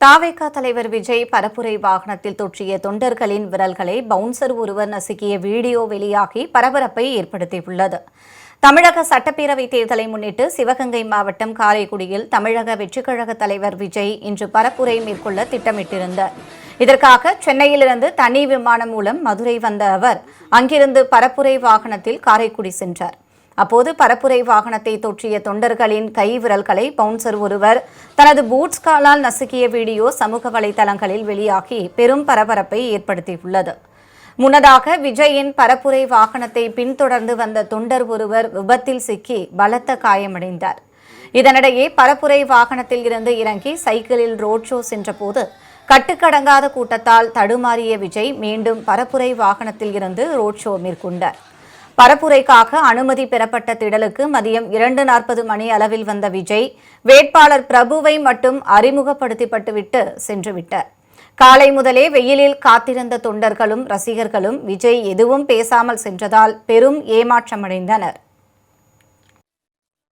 தாவேகா தலைவர் விஜய் பரப்புரை வாகனத்தில் தொற்றிய தொண்டர்களின் விரல்களை பவுன்சர் ஒருவர் நசுக்கிய வீடியோ வெளியாகி பரபரப்பை ஏற்படுத்தியுள்ளது. தமிழக சட்டப்பேரவைத் தேர்தலை முன்னிட்டு சிவகங்கை மாவட்டம் காரைக்குடியில் தமிழக வெற்றிக்கழக தலைவர் விஜய் இன்று பரப்புரை மேற்கொள்ள திட்டமிட்டிருந்தார். இதற்காக சென்னையிலிருந்து தனி விமானம் மூலம் மதுரை வந்த அவர் அங்கிருந்து பரப்புரை வாகனத்தில் காரைக்குடி சென்றார். அப்போது பரப்புரை வாகனத்தை தொற்றிய தொண்டர்களின் கை விரல்களை பவுன்சர் ஒருவர் தனது பூட்ஸ் காலால் நசுக்கிய வீடியோ சமூக வலைதளங்களில் வெளியாகி பெரும் பரபரப்பை ஏற்படுத்தியுள்ளது. முன்னதாக விஜயின் பரப்புரை வாகனத்தை பின்தொடர்ந்து வந்த தொண்டர் ஒருவர் விபத்தில் சிக்கி பலத்த காயமடைந்தார். இதனிடையே பரப்புரை வாகனத்தில் இருந்து இறங்கி சைக்கிளில் ரோட் ஷோ சென்றபோது கட்டுக்கடங்காத கூட்டத்தால் தடுமாறிய விஜய் மீண்டும் பரப்புரை வாகனத்தில் இருந்து ரோட் ஷோ மேற்கொண்டார். பரப்புரைக்காக அனுமதி பெறப்பட்ட திடலுக்கு மதியம் 2:40 மணி அளவில் வந்த விஜய் வேட்பாளர் பிரபுவை மட்டும் அறிமுகப்படுத்திவிட்டு சென்றுவிட்டார். காலை முதலே வெயிலில் காத்திருந்த தொண்டர்களும் ரசிகர்களும் விஜய் எதுவும் பேசாமல் சென்றதால் பெரும் ஏமாற்றமடைந்தனர்.